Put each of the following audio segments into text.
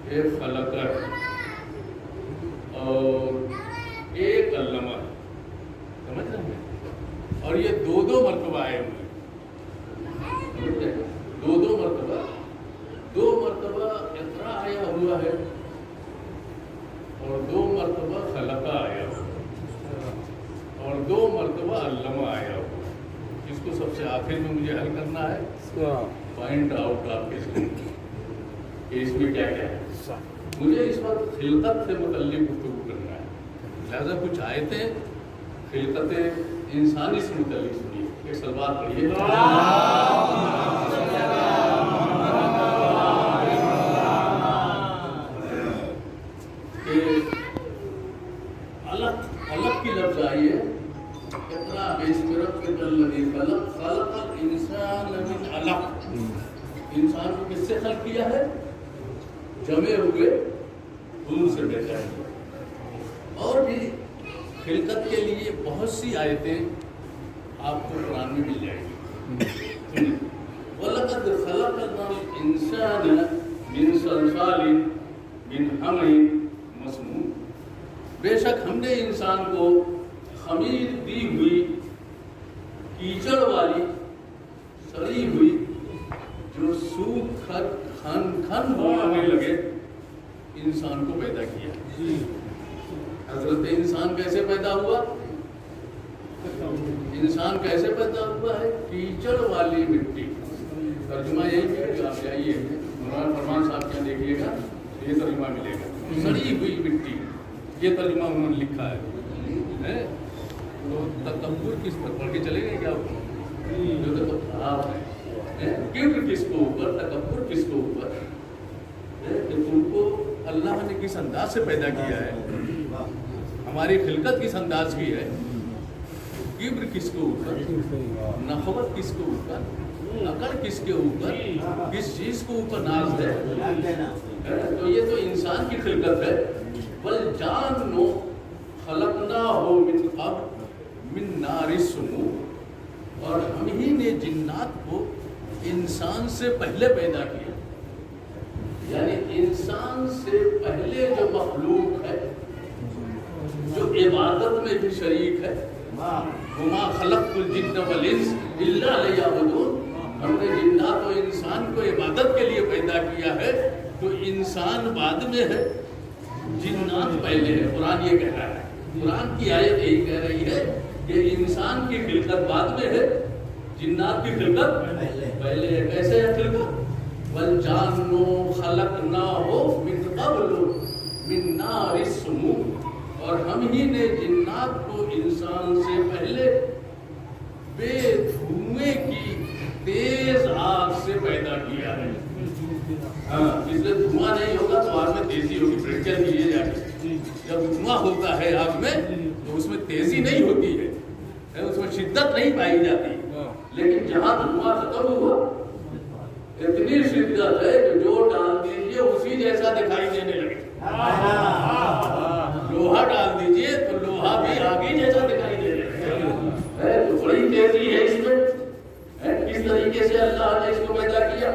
ایک خلق ہے اور ایک علمہ ہے، سمجھ رہے ہیں؟ اور یہ دو مرتبہ آئے ہوئے، دو مرتبہ اقرا آیا ہوا ہے اور 2 مرتبہ خلقہ آیا ہوا اور 2 مرتبہ علمہ آیا ہوا۔ اس کو سب سے آخر میں مجھے حل کرنا ہے، فائنڈ آؤٹ آپ کے کہ اس میں کیا کیا ہے۔ مجھے اس وقت خلقت سے متعلق گفتگو کرنا ہے، لہذا کچھ آیتیں خلقت انسانی سے متعلق سنیے۔ ایک سلوات پڑھیے، کہ الگ کی لفظ آئی ہے، اقرأ باسم ربک الذی خلق، خلق الانسان من علق۔ انسان کو کس سے خلق کیا ہے؟ جمے ہوئے خون سے پیدا کیا۔ اور بھی خلقت کے لیے بہت سی آیتیں آپ کو قرآن میں مل جائیں گی۔ وَلَقَدْ خَلَقْنَا الْإِنسَانَ مِنْ صَلْصَالٍ مِنْ حَمَإٍ مَسْنُونٍ۔ بے شک ہم نے انسان کو خمیر دی ہوئی کیچڑ والی سڑی ہوئی جو سوکھ کر کھن ہونے لگے انسان کو پیدا کیا۔ حضرت انسان کیسے پیدا ہوا؟ انسان کیسے پیدا ہوا ہے؟ کیچڑ والی مٹی۔ ترجمہ یہی ہے کہ آپ جائیے مولانا فرمان صاحب کیا دیکھیے گا، یہ ترجمہ ملے گا، سڑی ہوئی مٹی، یہ ترجمہ انہوں نے لکھا ہے۔ تو تکبر کس پر پڑھ کے چلے گئے کیا؟ جو تو خراب ہے، کبر کس کو اوپر، تکبر کس کو اوپر، کہ تم کو اللہ نے کس انداز سے پیدا کیا ہے، ہماری خلقت کس انداز کی ہے۔ کبر کس کے اوپر، نخوت کس کے اوپر، عقل کس کے اوپر، کس چیز کو اوپر ناز ہے؟ تو یہ تو انسان کی خلقت ہے۔ وَالْجَانُّ خَلَقْنَاهُ مِنْ قَبْلُ مِنْ نَارِ السُّمُومِ، اور ہم ہی نے جنات کو انسان سے پہلے پیدا کیا۔ یعنی انسان سے پہلے جو مخلوق ہے جو عبادت میں بھی شریک ہے، وَمَا خَلَقْتُ الْجِنَّ وَالْإِنسَ إِلَّا لِيَعْبُدُونَ، ہم نے جنات و انسان کو عبادت کے لیے پیدا کیا ہے۔ تو انسان بعد میں ہے، جنات پہلے ہے۔ قرآن یہ کہہ رہا ہے، قرآن کی آیت یہی کہہ رہی ہے کہ انسان کی خلقت بعد میں ہے، جنات کی خلقت پہلے ہے۔ کیسے ہے خلقت؟ وَالْجَانُّ خَلَقْنَاهُ مِنْ قَبْلُ مِنْ نَارِ السُّمُومِ، اور ہم ہی نے جنات کو انسان سے پہلے بے دھوئیں کی تیز آگ سے پیدا کیا ہے۔ اس لیے دھواں نہیں ہوگا تو آگ میں تیزی ہوگی، فریکچر کیے جا کے۔ جب دھواں ہوتا ہے آگ میں تو اس میں تیزی نہیں ہوتی ہے، اس میں شدت نہیں پائی جاتی، لیکن جہاں دھواں ختم ہوا اتنی شدت ہے کہ جو ڈال دیجیے اسی جیسا دکھائی دینے لگے۔ لوہا ڈال دیجیے تو لوہا بھی آگے جیسا دکھائی دے رہا ہے۔ تو بڑی تیزی ہے اس میں، کس طریقے سے اللہ نے اس کو پیدا کیا۔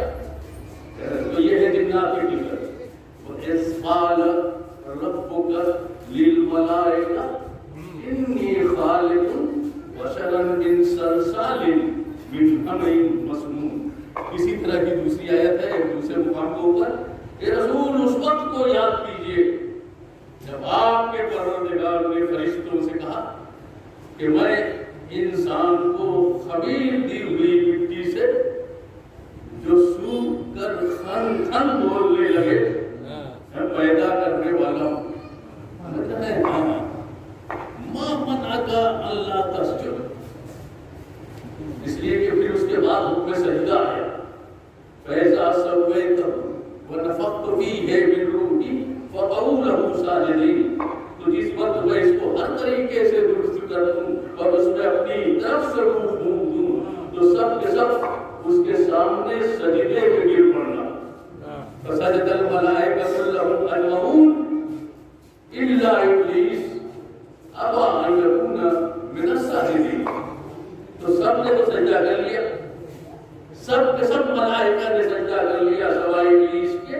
تو یہ ہے جنات کی خلقت۔ وَإِذْ قَالَ رَبُّكَ لِلْمَلَائِكَةِ إِنِّي خَالِقٌ بَشَرًا مِنْ صَلْصَالٍ مِنْ حَمَإٍ مَسْنُونٍ۔ اسی طرح کی دوسری آیت ہے ایک دوسرے مقام کے اوپر کہ رسول اس وقت کو یاد کیجئے جب آپ کے پروردگار نے فرشتوں سے کہا کہ میں انسان کو خمیر دی ہوئی مٹی سے جو سوکھ کر کھن بولنے لگے میں پیدا کرنے والا ہوں۔ مَا مَنَعَكَ أَلَّا تَسْجُدَ، اس لیے کہ پھر اس کے بعد حکم سجدہ آیا، فَإِذَا سَوَّيْتَهُ وَنَفَخْتُ فِيهِ مِنْ رُوحِي فَقَعُوا لَهُ سَاجِدِينَ، تو جس وقت میں اس کو ہر طریقے سے درست کر دوں اور اس میں اپنی طرف سے روح پھونک دوں تو سب کے سب اس کے سامنے سجدے پہ گر پڑنا۔ فَسَجَدَ الْمَلَائِكَةُ كُلُّهُمْ أَجْمَعُونَ إِلَّا إِبْلِيسَ أَبَىٰ أَن يَكُونَ مِنَ السَّاجِدِينَ، تو سب نے تو سجدہ کر لیا، سب کے سب ملائکہ نے سجدہ کر لیا سوائے ابلیس کے۔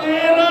13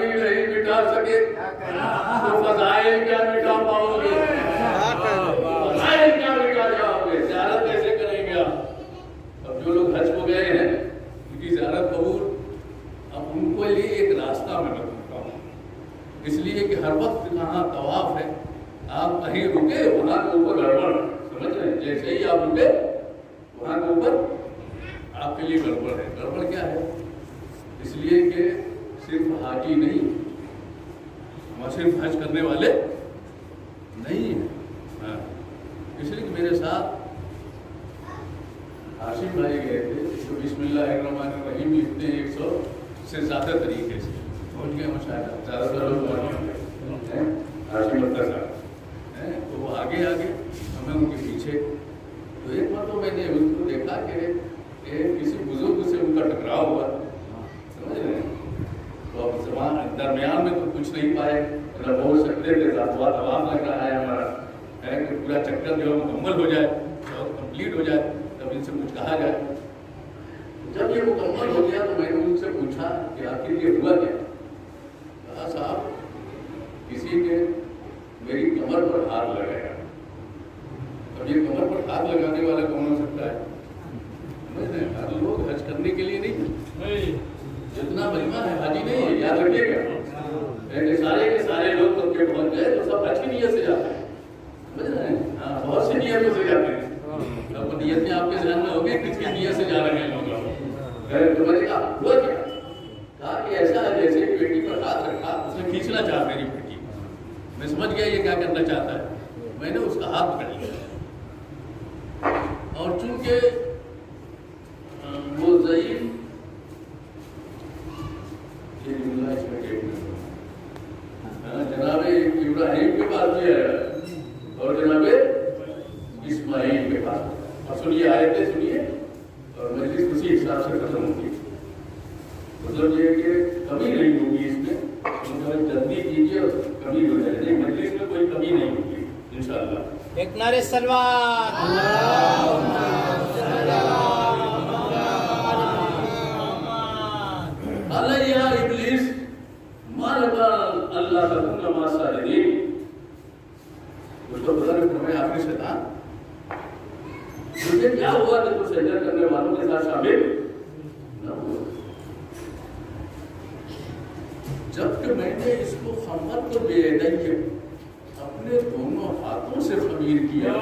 حاجی نہیں مٹا سکے تو فضائل کیا مٹا پاؤ گے؟ فضائل کیا مٹا جاؤ گے؟ زیارت کیسے کریں گے آپ؟ اب جو لوگ حج کو گئے ہیں ان کی زیارت قبول، اب ان کو لیے ایک راستہ میں بتاتا ہوں، اس لیے کہ ہر وقت کہاں طواف ہے، آپ کہیں رکے وہاں کے اوپر گڑبڑ، سمجھ رہے ہیں؟ جیسے ہی آپ رکے وہاں کے اوپر آپ کے لیے گڑبڑ ہے۔ گڑبڑ کیا ہے؟ اس لیے کہ صرف حاجی نہیں، ہم صرف حج کرنے والے نہیں ہیں، ہاں اس لیے کہ میرے ساتھ ہاشم بھائی گئے تھے جو بسم اللہ الرحمن الرحیم لکھتے ہیں 100 سے زیادہ طریقے سے، پہنچ گئے مشاہدہ، زیادہ تر لوگ پہنچ گئے ہاشم اللہ صاحب، تو وہ آگے ہمیں ان کے پیچھے، تو ایک مرتبہ میں نے ان کو دیکھا کہ کسی بزرگ سے ان کا ٹکراؤ ہوا، سمجھ رہے ہیں؟ تو اب زبان درمیان میں تو کچھ نہیں پائے، بہت سکتے تھے، عوام لگ رہا ہے ہمارا ہے کہ پورا چکر جو ہے مکمل ہو جائے اور کمپلیٹ ہو جائے تب ان سے کچھ کہا جائے۔ جب یہ مکمل ہو گیا تو میں نے ان سے پوچھا کہ آخر یہ ہوا کیا؟ کہا صاحب کسی نے میری کمر پر ہاتھ لگایا۔ اب یہ کمر پر ہاتھ لگانے والا کون ہو سکتا ہے؟ ہر لوگ حج کرنے کے لیے نہیں، جتنا مجمع ہے حاجی نہیں ہے، یاد رکھیے گا، سارے کے سارے لوگ تب کے پہنچ گئے تو سب حج کی نیت سے جاتے ہیں، سمجھ رہے ہیں؟ ہاں بہت سی نیتوں سے جاتے ہیں، اب نیتیں آپ کے ذہن میں ہوگی کس کی نیت سے جا رہے ہیں لوگ، تو میں نے کہا ہوا کیا؟ کہا کہ ایسا ہے جیسے بیٹی پر ہاتھ رکھا، اس نے کھینچنا چاہا میری بیٹی، میں سمجھ گیا یہ کیا کرنا چاہتا ہے، میں نے اس کا ہاتھ پکڑ لیا، اور چونکہ وہ ضعیف جناب ابراہیم کے پاس بھی آیا اور جناب اسماعیل کے پاس، اور سنیے آیتیں سنیے اور مجلس اسی حساب سے ختم ہوگی۔ مطلب یہ کہ کمی نہیں ہوگی اس میں، جلدی کیجیے اور کمی ہو جائے، نہیں مجلس میں کوئی کمی نہیں ہوگی انشاءاللہ۔ ایک نعرہ سلوات، قال یا ابلیس ما لک اللہ تکون مع الساجدین، اس کو بتا رہے ہیں آخری شیطان مجھے کیا ہوا کہ تو سجدہ کرنے والوں کے ساتھ شامل نہ ہوا؟ جبکہ میں نے اس کو خمر کو بے یدی اپنے دونوں ہاتھوں سے خمیر کیا،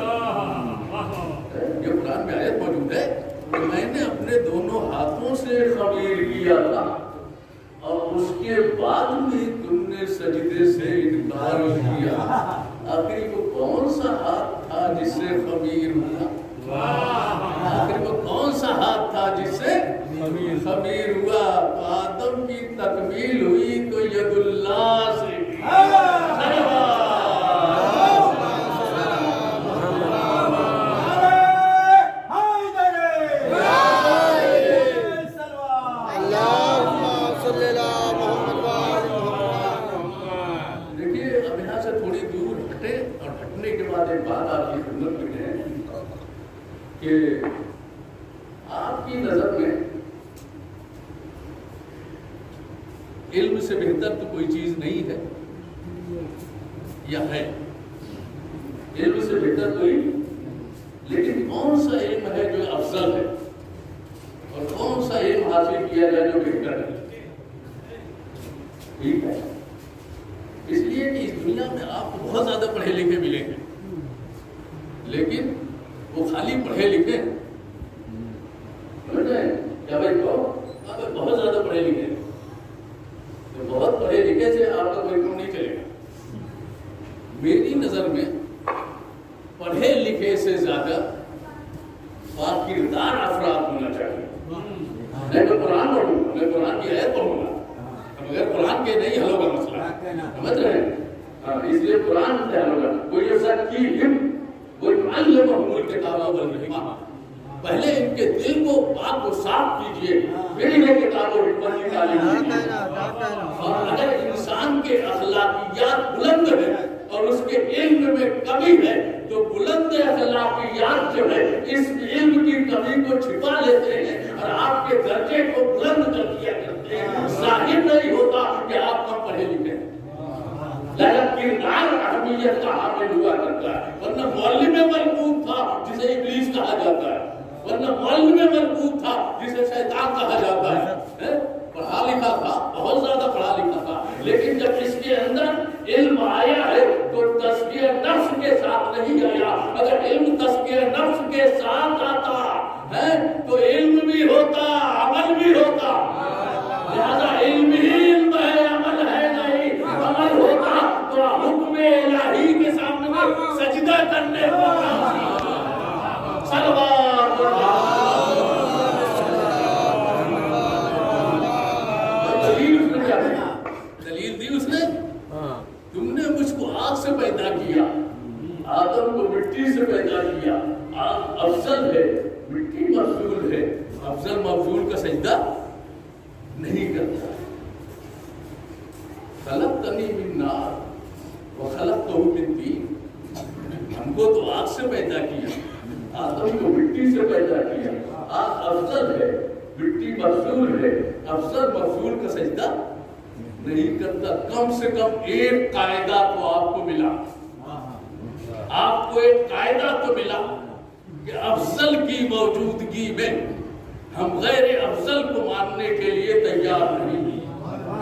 یہ قرآن میں آیت موجود ہے کہ میں نے اپنے دونوں ہاتھوں سے خمیر کیا تھا، اور اس کے بعد بھی تم نے سجدے سے انکار کیا۔ آخر وہ کون سا ہاتھ تھا جس سے خمیر ہوا؟ آخر وہ کون سا ہاتھ تھا جس سے خمیر ہوا؟ تو آدم کی تکمیل ہوئی تو ید اللہ سے، کہ آپ کی نظر میں علم سے بہتر تو کوئی چیز نہیں ہے، یا ہے؟ علم سے بہتر کوئی، لیکن کون سا علم ہے جو افضل ہے، اور کون سا علم حاصل کیا جائے جو بہتر ہے؟ ٹھیک ہے، اس لیے کہ اس دنیا میں آپ کو بہت زیادہ پڑھے لکھے ملیں گے، لیکن وہ خالی پڑھے لکھے ہیں، سمجھ رہے ہیں کیا بھائی؟ آپ بہت زیادہ پڑھے لکھے ہیں، تو بہت پڑھے لکھے سے آپ کا کوئی کام نہیں چلے گا۔ میری نظر میں پڑھے لکھے سے زیادہ باکردار افراد ہونا چاہیے۔ میں قرآن پڑھوں گا، میں قرآن کی آیت پڑھوں گا، اگر قرآن کے نہیں حل ہوگا مسئلہ، سمجھ رہے ہیں؟ اس لیے قرآن سے حل ہوگا۔ کوئی ایسا کی وَيُعَلِّمُهُمُ الْكِتَابَ وَالْحِکْمَةَ، پہلے ان کے دل کو پاک و صاف کیجئے، پھر انہیں کتاب و حکمت کی تعلیم دیجئے۔ اور اگر انسان کے اخلاقیات بلند ہے اور اس کے علم میں کمی ہے تو بلند اخلاقیات جو ہے اس علم کی کمی کو چھپا لیتے ہیں اور آپ کے درجے کو بلند کر دیا کرتے ہیں۔ ظاہر نہیں ہوتا کہ آپ کم پڑھے شرعیت کا حامل ہوا کرتا ہے، ورنہ معلم مربوط تھا جسے ابلیس کہا جاتا ہے، ورنہ معلم مربوط تھا جسے شیطان کہا جاتا ہے، پڑھا لکھا تھا، بہت زیادہ پڑھا لکھا تھا، لیکن جب اس کے اندر علم آیا ہے تو تزکیہ نفس کے ساتھ نہیں آیا۔ اگر علم تزکیہ نفس کے ساتھ آتا ہے تو علم بھی ہوتا، عمل بھی ہوتا، لہذا علم ہی علم ہے، عمل ہے نہیں۔ عمل ہوتا تو حکم الہی کے سامنے سجدہ کرنے والا صلوات دلیل دی اس نے، تم نے مجھ کو آگ سے پیدا کیا، آدم کو مٹی سے پیدا کیا، آگ افضل ہے، مٹی مفضول ہے، افضل مفضول کا سجدہ نہیں کرتا۔ خلقتنی من نار وخلقتہ من طین، ہم کو تو آگ سے پیدا کیا، آدم کو مٹی سے پیدا کیا، آگ افضل ہے، مٹی مفضول ہے، افضل مفضول کا سجدہ نہیں کرتا۔ کم سے کم ایک قاعدہ تو آپ کو ملا، آپ کو ایک قاعدہ تو ملا کہ افضل کی موجودگی میں ہم غیر افضل کو ماننے کے لیے تیار نہیں۔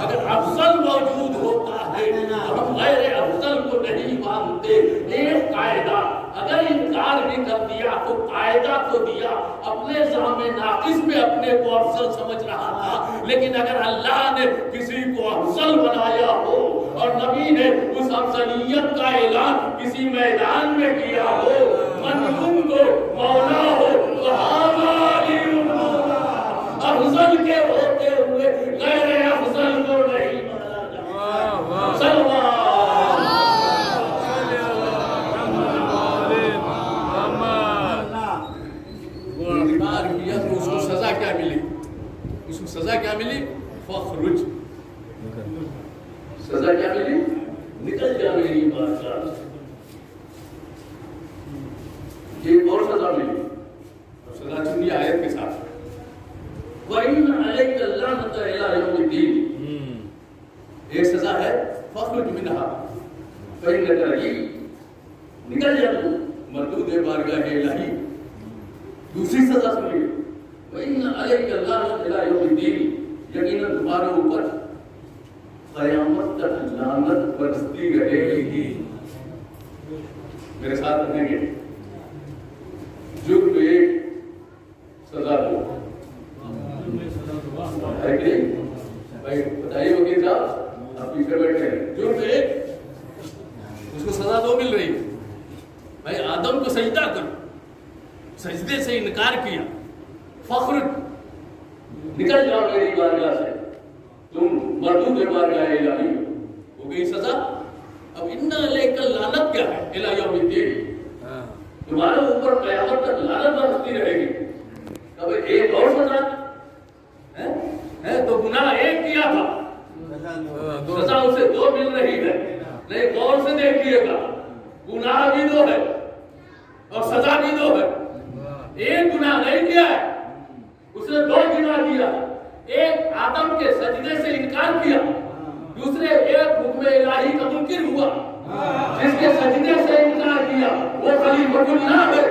اگر افضل موجود ہوتا ہے تو ہم غیر افضل کو نہیں مانتے۔ ایک قاعدہ اگر انکار بھی کر دیا تو قاعدہ تو دیا، اپنے زعم ناقص میں اپنے کو افضل سمجھ رہا تھا، لیکن اگر اللہ نے کسی کو افضل بنایا ہو اور نبی نے اس افضلیت کا اعلان کسی میدان میں کیا ہو، من تم کو مولا ہو تو افضل کے ہوتے ہوئے غیر افضل کو نہیں مانا جائے۔ سلوات کیا تو اس کو سزا کیا ملی؟ اس کو سزا کیا ملی؟ فخرج، سزا کیا ملی؟ نکل جا میری بادشاہ سے۔ ایک اور سزا ملی، سزا چنی آیت کے ساتھ، وَإِنَّ عَلَيْكَ اللَّعْنَةَ إِلَىٰ يَوْمِ الدِّينِ۔ ایک سزا ہے فخرج منها فَإِنَّكَ رَجِيمٌ، نکل جا تو مردود بارگاہ الہی۔ دوسری سزا سنیے، وَإِنَّ عَلَيْكَ اللَّعْنَةَ إِلَىٰ يَوْمِ الدِّينِ، یقیناً تمہارے اوپر قیامت تک لعنت برستی رہے گی۔ میرے ساتھ رہیں گے، جرم ایک سزا دو ہے کہ نہیں؟ بھائی بتائیے وکیل صاحب، آپ پیچھے بیٹھے ہیں، جرم ایک اس کو سزا دو مل رہی ہے۔ بھائی آدم کو سجدہ کرو، سجدے سے انکار کیا، فخر نکل جاؤ میری بارگاہ سے، تم مردود بارگاہ الہی ہو گئی سزا۔ اب ان علیک اللعنت کیا ہے؟ الی یوم الدین، تمہارے اوپر قیامت تک لعنت برستی رہے گی۔ اب ایک اور سزا ہے تو گناہ ایک کیا تھا، سزا اسے دو مل رہی ہے۔ نہیں غور سے دیکھیے گا، گناہ بھی دو ہے اور سزا بھی دو ہے۔ ایک گناہ نہیں کیا ہے، اس نے دو گناہ کیا، ایک آدم کے سجدے سے انکار کیا، دوسرے ایک حکم الہی کا منکر ہوا۔ جس کے سجدے سے انکار کیا وہ خلیفۃ اللہ ہے،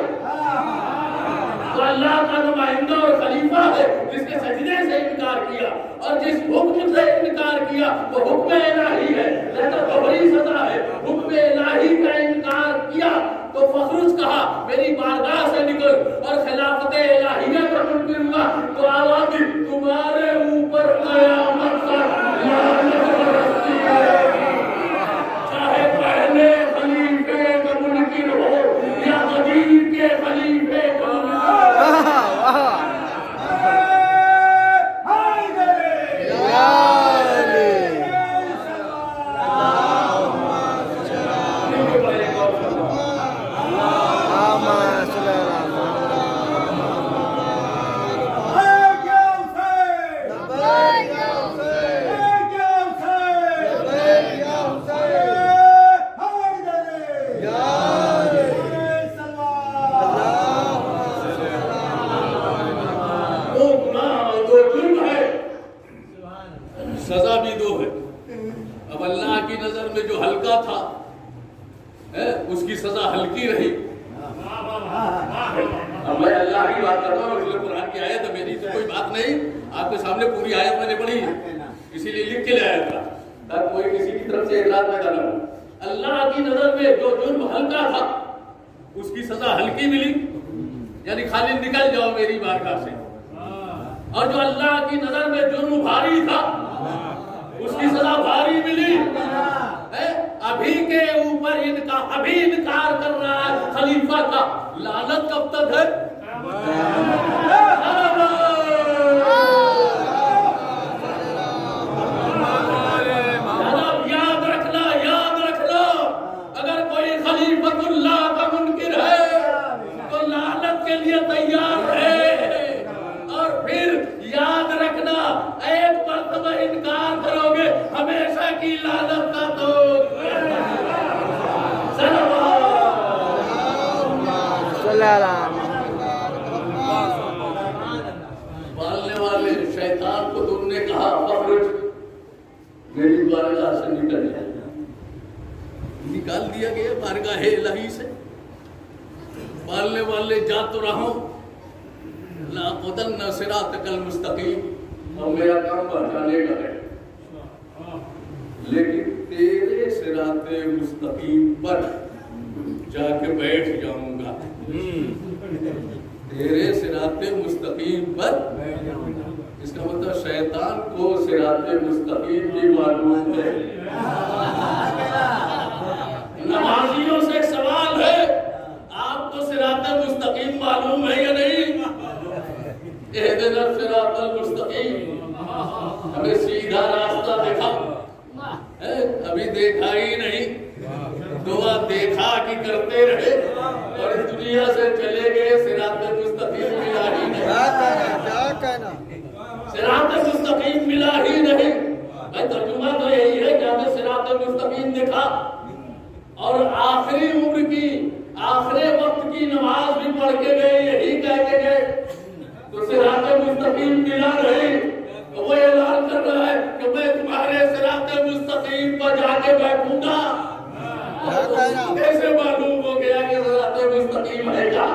تو اللہ کا نمائندہ اور خلیفہ ہے۔ جس کے سجدے سے انکار کیا اور جس حکم سے انکار کیا وہ حکم الہی ہے، لہذا تو بڑی سزا ہے۔ حکم الہی کا انکار کیا تو فخرج کہا میری بارگاہ سے نکل، اور خلافت الہیہ کا منکر ہوا تو آواز تمہارے اوپر قیامت تک لعنت برستی رہے گی، چاہے پہلے خلیفے کا منکر ہو یا غدیر کے خلیفے کا اس کی سزا ہلکی رہی. اب میں اللہ کی بات کرتا ہوں, اس قرآن کی آیت ہے, میری تو کوئی بات نہیں, آپ کے سامنے پوری آیت میں نے پڑھی ہے, اسی لیے لکھ کے لے آیا تھا تاکہ کوئی کسی کی طرف سے اعتراض پیدا نہ ہو. اللہ کی نظر میں جو جرم ہلکا تھا اس کی سزا ہلکی ملی, یعنی خالی نکل جاؤ میری بارگاہ سے. اور جو اللہ کی نظر میں جرم بھاری تھا اس کی سزا بھاری ملی. ابھی کے اوپر ابھی انکار کر رہا ہے خلیفہ کا, لعنت کب تک ہے؟ یاد رکھنا اگر کوئی خلیفۃ اللہ کا منکر ہے تو لعنت کے لیے تیار ہے. اور پھر یاد رکھنا ایک مرتبہ انکار کرو گے ہمیشہ کی لعنت کا تو پالنے والے شیطان کو تم نے کہا فخرج میری بارگاہ سے نکل جائے, نکال دیا گیا بارگاہ الہی سے. پالنے والے جا تو رہو لَأَقْعُدَنَّ صِرَاطَكَ الْمُسْتَقِيمَ, اور میرا کام بچانے کا ہے لیکن تیرے صراط مستقیم پر جا کے بیٹھ جاؤں گا. تیرے صراط مستقیم پر, اس کا مطلب شیطان کو صراط مستقیم بھی معلوم ہے. نمازیوں سے ایک سوال ہے, آپ کو صراط مستقیم معلوم ہے یا نہیں؟ اہدنا الصراط المستقیم, ہمیں سیدھا راستہ دکھا. ابھی دیکھا ہی نہیں, دعا دیکھا کہ کرتے رہے اور اس دنیا سے چلے گئے, صراط مستقیم ملا ہی نہیں. صراط مستقیم ملا ہی نہیں. بھائی ترجمہ تو یہی ہے کہ ہمیں صراط مستقیم دکھا, اور آخری عمر کی آخری وقت کی نماز بھی پڑھ کے گئے, یہی کہہ کے گئے, تو صراط مستقیم ملا نہیں. وہ اعلان کر رہا ہے کہ میں تمہارے صراط مستقیم پر جا کے بیٹھوں گا. کیسے معلوم ہو گیا کہ صراط مستقیم ہے کیا؟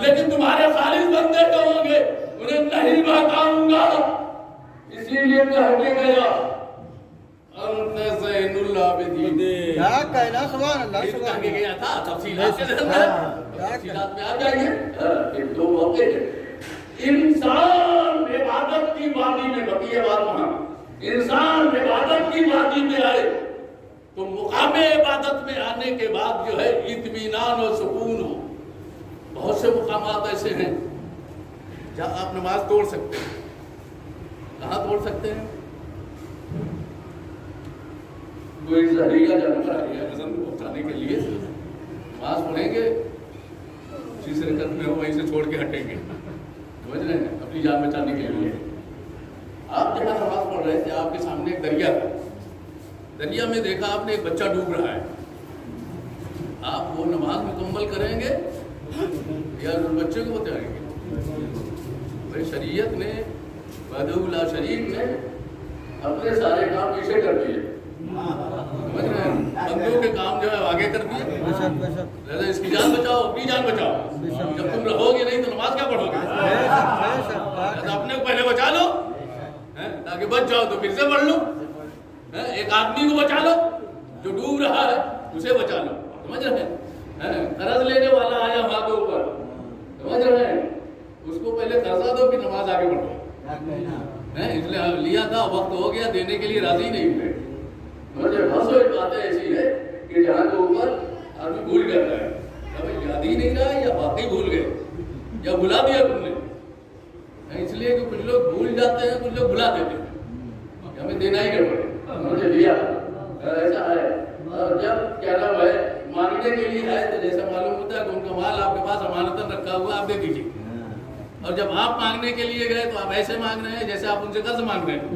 لیکن تمہارے خالص بندے جو ہوں گے انہیں نہیں بتاؤں گا, اسی لیے کہہ کے گیا انت زین العابدین. کیا کہنا, سبحان اللہ, کہہ کے گیا تھا. تفصیلات میں آ جائیے. ایک دو موقع ہیں. انسان عبادت کی وادی میں, بقیہ بات وہاں, انسان عبادت کی وادی میں آئے تو مقام عبادت میں آنے کے بعد جو ہے اطمینان و سکون ہو. بہت سے مقامات ایسے ہیں جہاں آپ نماز توڑ سکتے ہیں. کہاں توڑ سکتے ہیں؟ کوئی زہریلا جانور آ گیا وزن کو پہنچانے کے لیے, نماز پڑھیں گے, جس رکعت میں ہو وہیں سے چھوڑ کے ہٹیں گے, سمجھ رہے ہیں, اپنی جان بچانے کے لیے. آپ جہاں نماز پڑھ رہے تھے آپ کے سامنے ایک دریا تھا, دریا میں دیکھا آپ نے ایک بچہ ڈوب رہا ہے. آپ وہ نماز مکمل کریں گے یا بچے کو بتائیں گے؟ بھائی شریعت نے, وحدہ لا شریک نے اپنے سارے کام پیچھے کر دیے, سمجھ رہے ہیں, بندوں کے کام جو ہے آگے کر دیے. لہذا اس کی جان بچاؤ, اپنی جان بچاؤ. جب تم رہو گے نہیں تو نماز کیا پڑھو گے؟ لہذا اپنے کو پہلے بچا لو تاکہ بچ جاؤ تو پھر سے پڑھ لو. ایک آدمی کو بچا لو جو ڈوب رہا ہے, اسے بچا لو. سمجھ رہے ہیں, قرض لینے والا آیا وہاں کے اوپر, سمجھ رہے ہیں, اس کو پہلے قرضہ دو پھر نماز آگے پڑھو. اس لیے لیا تھا, وقت ہو گیا, دینے کے لیے راضی نہیں ہوئے. ایک باتیں ایسی ہے کہ جہاں کے اوپر آدمی بھول جاتا ہے, یاد ہی نہیں رہا یا واقعی بھول گئے یا بھلا دیا تم نے. اس لیے کہ کچھ لوگ بھول جاتے ہیں, کچھ لوگ بھلا دیتے ہیں, ہمیں دینا ہی گڑبڑ, مجھے دیا ایسا ہے. اور جب کیا نام ہے مانگنے کے لیے آئے تو جیسا معلوم ہوتا ہے کہ ان کا مال آپ کے پاس امانتاً رکھا ہوا, آپ دے دیجیے. اور جب آپ مانگنے کے لیے گئے تو آپ ایسے مانگ رہے ہیں جیسے آپ ان سے قرض مانگ رہے ہیں.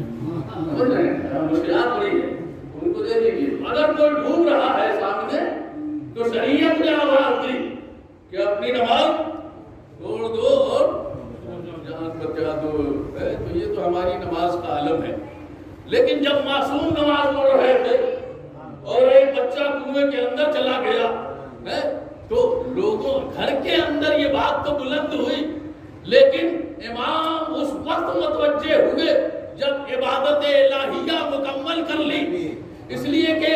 مشکلات بڑی ہے, ان کو دے دیجیے. اگر کوئی ڈوب رہا ہے سامنے تو شریعت نے آواز دی کہ اپنی نماز چھوڑ دو اور جان بچا دو. تو یہ تو ہماری نماز کا عالم ہے. لیکن جب معصوم نماز پڑھ رہے تھے اور ایک بچہ کنویں کے اندر چلا گیا تو لوگوں گھر کے اندر یہ بات تو بلند ہوئی، لیکن امام اس وقت متوجہ ہوئے جب عبادت الہیہ مکمل کر لی، اس لیے کہ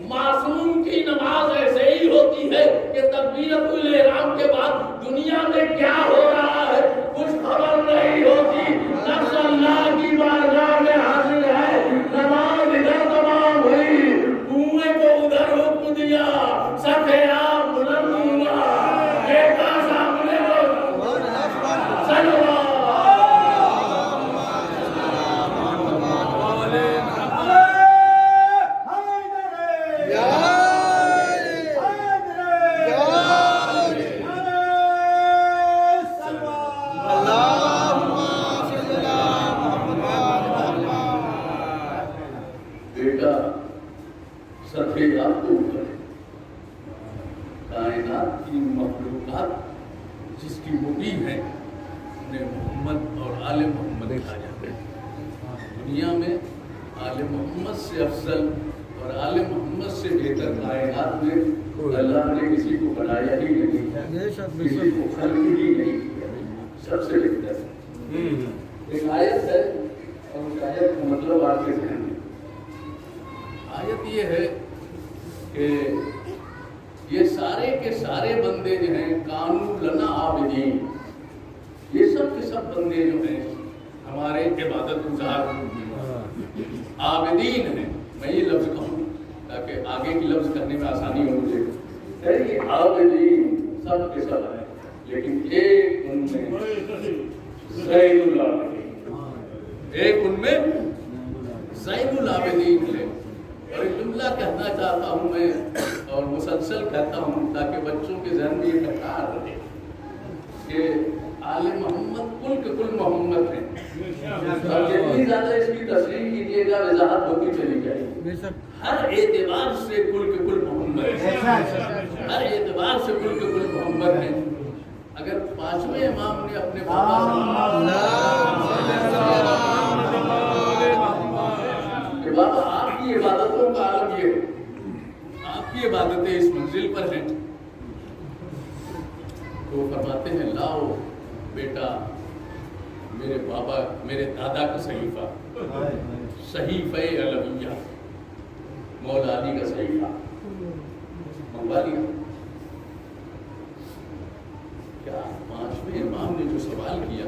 معصوم کی نماز ایسے ہی ہوتی ہے کہ تکبیرۃ الاحرام کے بعد دنیا میں کیا ہو رہا ہے کچھ خبر نہیں ہوتی، نفس اللہ کی بارگاہ میں حاضر ہے، نماز ادھر تمام ہوئی، کنویں کو ادھر حکم دیا، سفید بلند ہوا، بیٹا سامنے سلوات کائنات کی مخلوقات جس کی مبی ہے انہیں محمد اور آل محمد کہا جاتا ہے۔ دنیا میں آل محمد سے افضل اور آل محمد سے بہتر کائنات میں اللہ نے کسی کو بنایا ہی نہیں، کسی کو خلق ہی نہیں کیا، سب سے بہتر ہے۔ ایک آیت ہے اور اس آیت کا مطلب آپ کے ذہن میں، آیت یہ ہے کہ یہ سارے کے سارے بندے جو ہیں کانو لنا عابدین، یہ سب کے سب بندے جو ہیں ہمارے عبادت گزار عابدین ہیں۔ میں یہ لفظ کہوں تاکہ آگے کی لفظ کرنے میں آسانی ہو مجھے، یہ عابدین سب کے سب ہیں، لیکن ایک ان میں زین العابدین، ایک ان میں زین العابدین ہے۔ اور ایک جملہ کہنا چاہتا ہوں میں اور مسلسل کہتا ہوں تاکہ بچوں کے ذہن میں یہ تکرار رہے کہ آل محمد کل کے کل محمد ہیں، اور جتنی زیادہ اس کی تصریح کیجیے گا وضاحت ہوتی چلی جائے گی۔ ہر اعتبار سے کل کے کل محمد ہیں، ہر اعتبار سے کل کے کل محمد ہیں۔ اگر پانچویں امام نے اپنے کہ بابا آپ کی عبادتوں کا عالم یہ ہے، آپ کی عبادتیں اس منزل پر ہیں، تو فرماتے ہیں لاؤ بیٹا میرے بابا میرے دادا کا صحیفہ، صحیفہ علویہ، مولا علی کا صحیفہ منگوا لیا۔ کیا پانچویں امام نے جو سوال کیا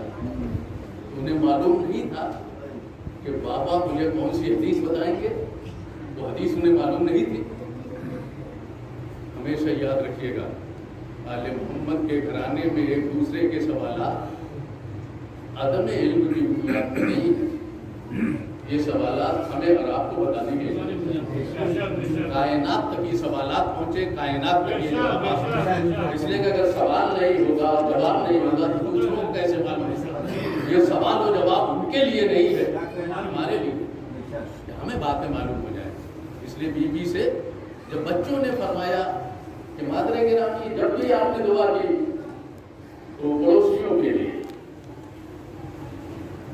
انہیں معلوم نہیں تھا کہ بابا مجھے کون سی حدیث بتائیں گے؟ وہ حدیث انہیں معلوم نہیں تھی۔ ہمیشہ یاد رکھیے گا آل محمد کے گھرانے میں ایک دوسرے کے سوالات عدم علم کی بنیاد پر نہیں ہے، یہ سوالات ہمیں اور آپ کو بتانے کے لیے کائنات تک یہ سوالات پہنچے، کائنات تک یہ جوابات، اس لیے کہ اگر سوال نہیں ہوگا جواب نہیں ہوگا تو دوسروں کو کیسے معلوم ہوگا؟ یہ سوال و جواب ان کے لیے نہیں ہے، ہمارے لیے کہ ہمیں باتیں معلوم ہو جائیں۔ اس لیے بی بی سے جب بچوں نے فرمایا کہ مادر گرامی جب بھی آپ نے دعا کی تو پڑوسیوں کے لیے،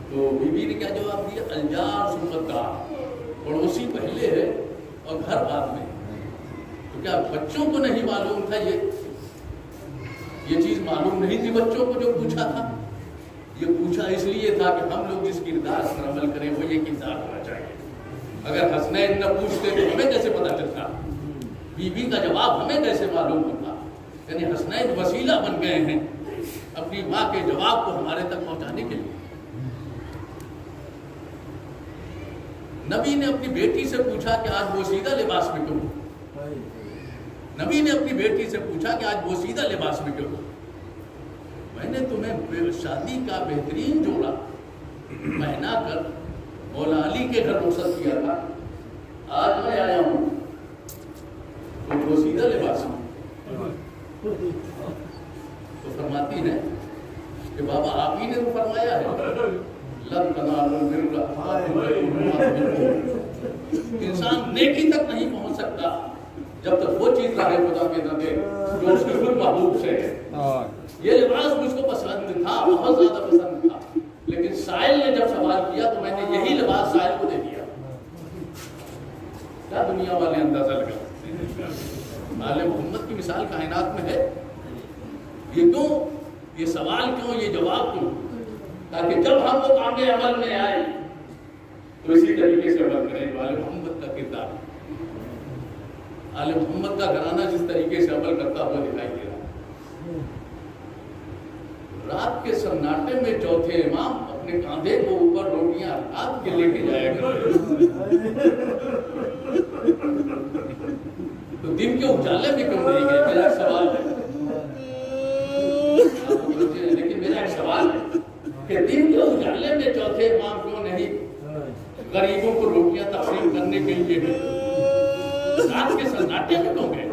تو بی بی نے کیا جواب دیا؟ الجار ثم الدار، پڑوسی پہلے ہے اور گھر بعد میں۔ تو کیا بچوں کو نہیں معلوم تھا یہ چیز معلوم نہیں تھی بچوں کو جو پوچھا تھا؟ یہ پوچھا اس لیے تھا کہ ہم لوگ جس کردار پر عمل کریں وہ یہ کردار ہونا چاہیے۔ اگر حسنین نہ پوچھتے تو ہمیں کیسے پتا چلتا؟ بی بی کا جواب ہمیں کیسے معلوم ہوتا؟ یعنی حسنین وسیلہ بن گئے ہیں اپنی ماں کے جواب کو ہمارے تک پہنچانے کے لیے۔ نبی نے اپنی بیٹی سے پوچھا کہ آج بوسیدہ لباس میں کیوں؟ نبی نے اپنی بیٹی سے پوچھا کہ آج بوسیدہ لباس میں کیوں؟ میں نے تمہیں شادی کا بہترین جوڑا پہنا کر مولا علی کے گھر رخصت کیا تھا، آج میں آیا ہوں تو بوسیدہ لباس میں۔ تو فرماتی ہے کہ بابا آپ ہی نے تو فرمایا ہے لن تنالوا البر انسان نیکی تک نہیں پہنچ سکتا جب تک وہ چیز راہ خدا کے نہ دے جو اس کے خود محبوب سے ہے۔ یہ لباس مجھ کو پسند تھا، بہت زیادہ پسند تھا، لیکن سائل نے جب سوال کیا تو میں نے یہی لباس سائل کو دے دیا۔ کیا دنیا والے اندازہ لگا سکتے ہیں؟ آل محمد کی مثال کائنات میں ہے. یہ کیوں؟ یہ سوال کیوں؟ یہ جواب کیوں؟ تاکہ جب ہم وہ کام عمل میں آئے تو اسی طریقے سے عمل کریں جو آل محمد کا کردار ہے. آل محمد کا گھرانہ جس طریقے سے عمل کرتا ہوا دکھائی دے رہا ہے. رات کے سناٹے میں چوتھے امام اپنے کاندھے کو اوپر روٹیاں رات کے لے کے جایا کرتے تو دن کے اجالے میں کیوں نہیں گئے؟ میرا سوال ہے. لیکن میرا ایک سوال ہے کہ دن کے اجالے میں چوتھے امام کیوں نہیں غریبوں کو روٹیاں تقسیم کرنے کے لیے رات کے سناٹے میں کیوں گئے؟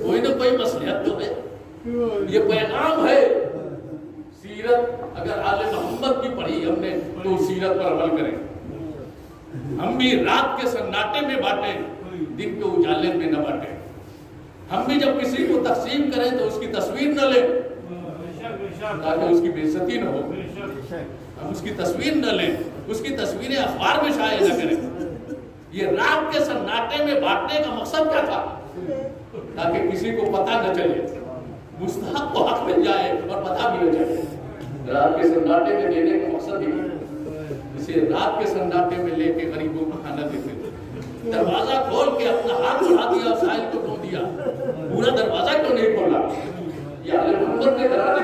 کوئی نہ کوئی مصلحت تو ہے. یہ پیغام ہے. سیرت اگر آل محمد کی پڑھی ہم نے تو سیرت پر عمل کریں. ہم بھی رات کے سناٹے میں بانٹیں, دن کے اجالے میں نہ بانٹیں. ہم بھی جب کسی کو تقسیم کریں تو اس کی تصویر نہ لیں تاکہ اس کی بے عزتی نہ ہو. ہم اس کی تصویر نہ لیں, اس کی تصویریں اخبار میں شائع نہ کریں. یہ رات کے سناٹے میں بانٹنے کا مقصد کیا تھا؟ تاکہ کسی کو پتہ نہ چلے, مستحق کو حق مل جائے اور پتہ بھی ہو جائے. رات کے سناٹے میں دینے کا مقصد ہی اسے رات کے سناٹے میں لے کے غریبوں کو کھانا دیتے تھے. دروازہ کھول کے اپنا ہاتھ بڑھا دیا اور سائل کو کھو دیا, پورا دروازہ کیوں نہیں کھولا؟ یہ آل محمد نے کرا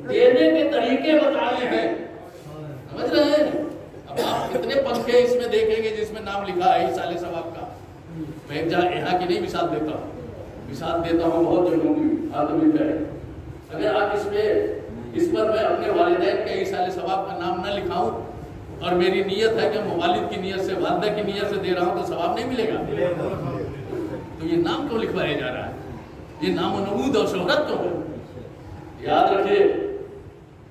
دینے کے طریقے بتانے ہیں. سمجھ رہے ہیں؟ اب آپ کتنے پنکھے اس میں دیکھیں گے جس میں نام لکھا ہے ایصال ثواب کا. میں ایک جگہ یہاں کی نہیں مثال دیتا ہوں, مثال دیتا ہوں بہت جگہوں کی آدمی کا ہے. اگر آپ اس پر میں اپنے والدین کے ایصال ثواب کا نام نہ لکھاؤں اور میری نیت ہے کہ میں والد کی نیت سے, والدہ کی نیت سے دے رہا ہوں تو ثواب نہیں ملے گا. تو یہ نام کیوں لکھوایا جا رہا ہے؟ یہ نام و نمود اور شہرت کیوں ہے؟ یاد رکھیے,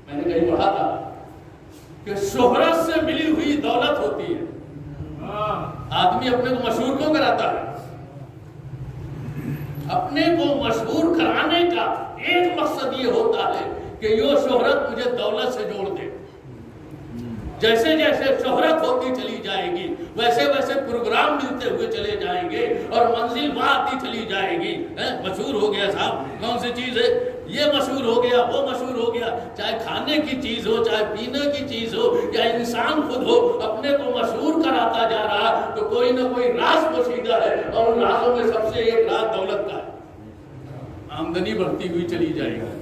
میں نے کہیں پڑھا تھا کہ شہرت سے ملی ہوئی دولت ہوتی ہے. آدمی اپنے کو مشہور کیوں کراتا ہے؟ اپنے کو مشہور کرانے کا ایک مقصد یہ ہوتا ہے کہ یہ شہرت مجھے دولت سے جوڑ دے. جیسے جیسے شہرت ہوتی چلی جائے گی ویسے ویسے پروگرام ملتے ہوئے چلے جائیں گے اور منزل وہاں آتی چلی جائے گی. مشہور ہو گیا صاحب, کون سی چیز ہے؟ یہ مشہور ہو گیا, وہ مشہور ہو گیا. چاہے کھانے کی چیز ہو, چاہے پینے کی چیز ہو, یا انسان خود ہو, اپنے کو مشہور کراتا جا رہا تو کوئی نہ کوئی راز پوشیدہ ہے, اور ان رازوں میں سب سے ایک راز دولت کا ہے. آمدنی بڑھتی ہوئی چلی جائے گی,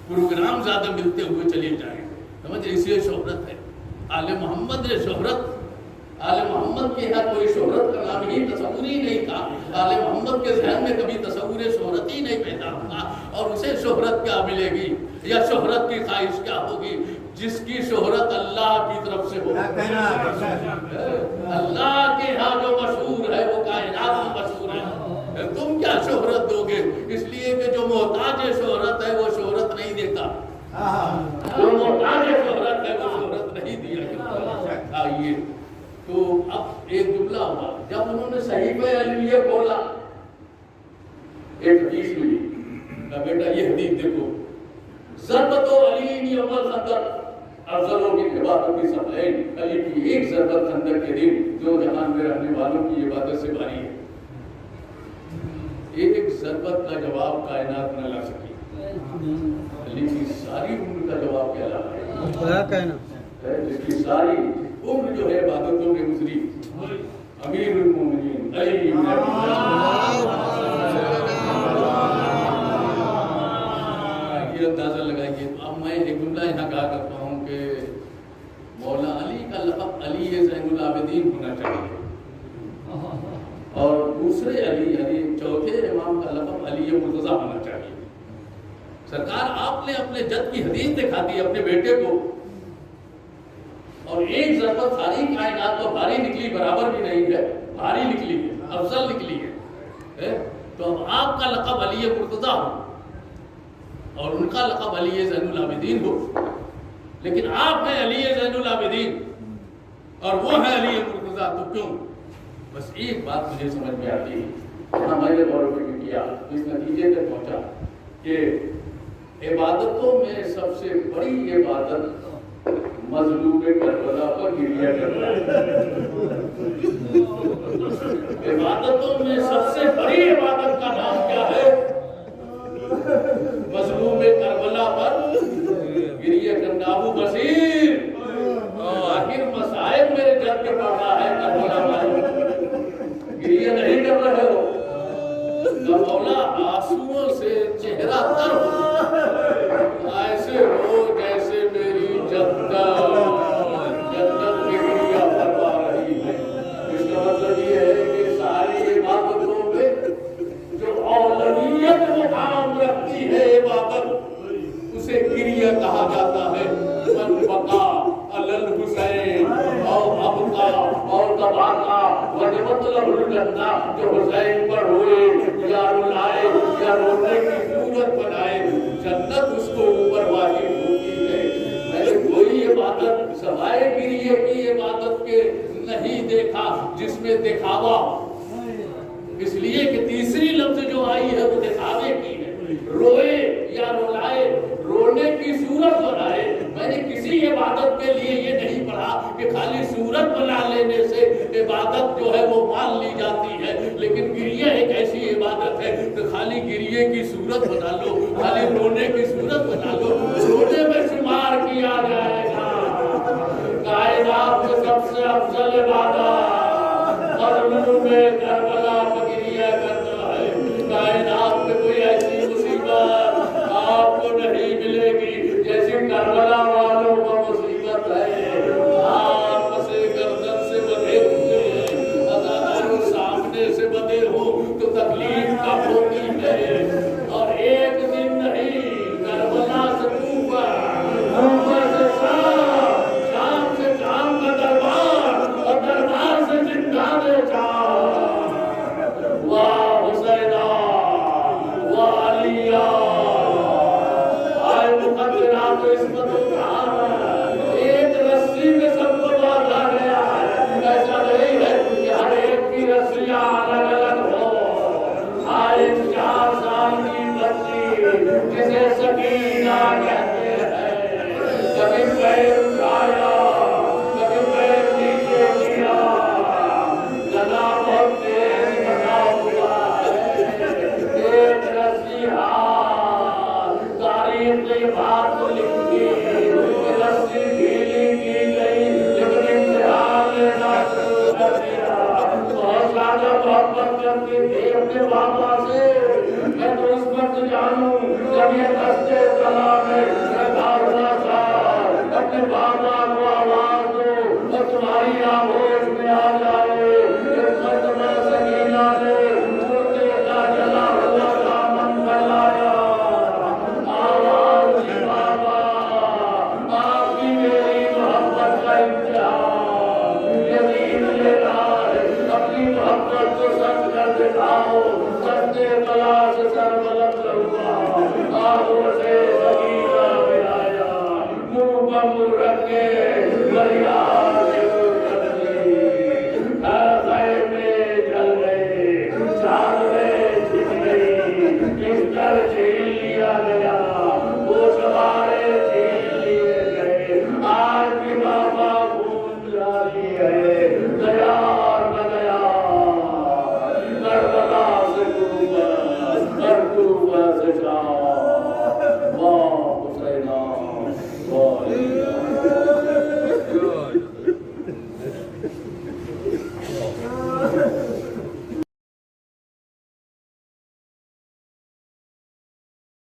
پروگرام زیادہ ملتے ہوئے چلے جائیں گے. سمجھ, اس لیے شہرت ہے. آل محمد نے شہرت, آل محمد کے یہاں کوئی شہرت کا نام ہی تصور ہی نہیں تھا. آل محمد کے ذہن میں کبھی تصور شہرت ہی نہیں پیدا ہوگا. اور اسے شہرت کیا ملے گی یا شہرت کی خواہش کیا ہوگی؟ جس کی شہرت اللہ کی طرف سے ہو. اللہ کے یہاں جو مشہور ہے وہ کائنات میں مشہور ہے. تم کیا شہرت دو گے؟ اس لیے کہ جو محتاج شہرت ہے وہ شہرت نہیں دیتا. جو محتاج شہرت ہے وہ شہرت نہیں دیا کرتا. آئیے تو اب ایک جملہ ہوا, جب انہوں نے صحیفہ علیہ کھولا ایک حدیث ملی. بیٹا یہ حدیث دیکھو, ضربت علی اول خندق افضلوں کی عبادت کی صفحین. علی کی ایک ضربت خندق کے دن جو جہان میں رہنے والوں کی عبادت سے بھاری ہے. ایک ضربت کا جواب کائنات نہ لا سکی. علی کی ساری عمر کا جواب کیا لا ہے؟ جس کی ساری عمر جو ہے عبادتوں میں گزری, امیر المومنین علی بن ابی طالب. یہ اندازہ لگائیے. اب میں ایک جملہ یہاں کہا کرتا ہوں کہ مولا علی کا لقب علی زین العابدین ہونا چاہیے, اور دوسرے علی چوتھے امام کا لقب علی مرتضی ہونا چاہیے. سرکار آپ نے اپنے جد کی حدیث دکھا دی اپنے بیٹے کو, اور ایک ضربت ساری کائنات تو بھاری نکلی, برابر بھی نہیں ہے, بھاری نکلی ہے, افضل نکلی ہے. تو اب آپ کا لقب علی مرتضی ہو اور ان کا لقب علی زین العابدین ہو, لیکن آپ ہیں علی زین العابدین اور وہ ہے علی مرتضی, تو کیوں؟ بس ایک بات مجھے سمجھ میں آتی ہے, میں نے غور و فکر کیا, اس نتیجے تک پہنچا کہ عبادتوں میں سب سے بڑی عبادت مظلوم کربلا پر گریہ کر رہا ہے۔ عبادتوں میں سب سے بڑی عبادت کا نام کیا ہے؟ مظلوم کربلا پر گریہ کرنا۔ ابو بصیر آخر مصائب میرے گھر کے پڑ رہا ہے کربلا پر، گریہ نہیں کر رہے ہو؟ مولا آنسوؤں سے چہرہ تر ہو، ایسے ہو جیسے میری جنت میں گریہ فرما رہی ہے۔ اس کا مطلب یہ ہے کہ ساری عبادتوں میں جو اولویت مقام رکھتی ہے عبادت، اسے گریہ کہا جاتا ہے۔ من بقا علی الحسین اور ابقا اور تباقا وجبت له الجنہ، جو حسین پر ہوئے یا رلائے یا رونے کی صورت بنائے، جنت اس کو اوپر واجب ہوتی ہے۔ میں نے کوئی عبادت سوائے گریہ کی عبادت کے نہیں دیکھا جس میں دکھاوا، اس لیے کہ تیسری لفظ جو آئی ہے وہ دکھاوے کی ہے۔ روئے یا رلائے، رونے کی صورت بنائے۔ میں نے کسی عبادت کے لیے یہ نہیں پڑھا کہ خالی صورت بنا لینے سے عبادت جو ہے وہ مان لی جاتی ہے، لیکن گریہ ایک ایسی عبادت ہے کہ خالی گریہ کی صورت بنا لو، خالی رونے کی صورت بنا لو، رونے میں شمار کیا جائے گا۔ کائنات میں سب سے افضل عبادت مظلوم کربلا پر گریہ کرنا ہے۔ کائنات میں کوئی ایسی مصیبت آپ کو نہیں ملے گی جیسی کربلا والوں کو مصیبت ہے۔ آپ سے گردن سے بدے ہوئے، اگر سامنے سے بدے ہو تو تکلیف کب ہوتی ہے۔ اور ایک دن نہیں، کربلا سے اوپر سے شام سے شام کا دربار اور دربار سے زندانے جا۔ واہ حسینہ، واہ علیہ، آئے مقدرات و عصمت و کہاں ایک رسی میں سب کو باندھا گیا ہے۔ ایسا نہیں ہے کہ ہر ایک کی رسیاں الگ الگ ہو۔ آئے 4 سال کی بچی جسے سکینہ کہتے ہیں، کبھی پیر اٹھایا، کبھی پیر نیچے کیا، گلا بہت تیز بنا ہوا ہے، ایک رسی تاریخ نے یہ بات تو لکھی کہ رسی ڈھیلی کی گئی لیکن امتحان لینا شروع کر دیا۔ بہت زیادہ محبت کرتی تھی اپنے بابا سے، میں تو اس وقت جانوں جب یہ دستے چلا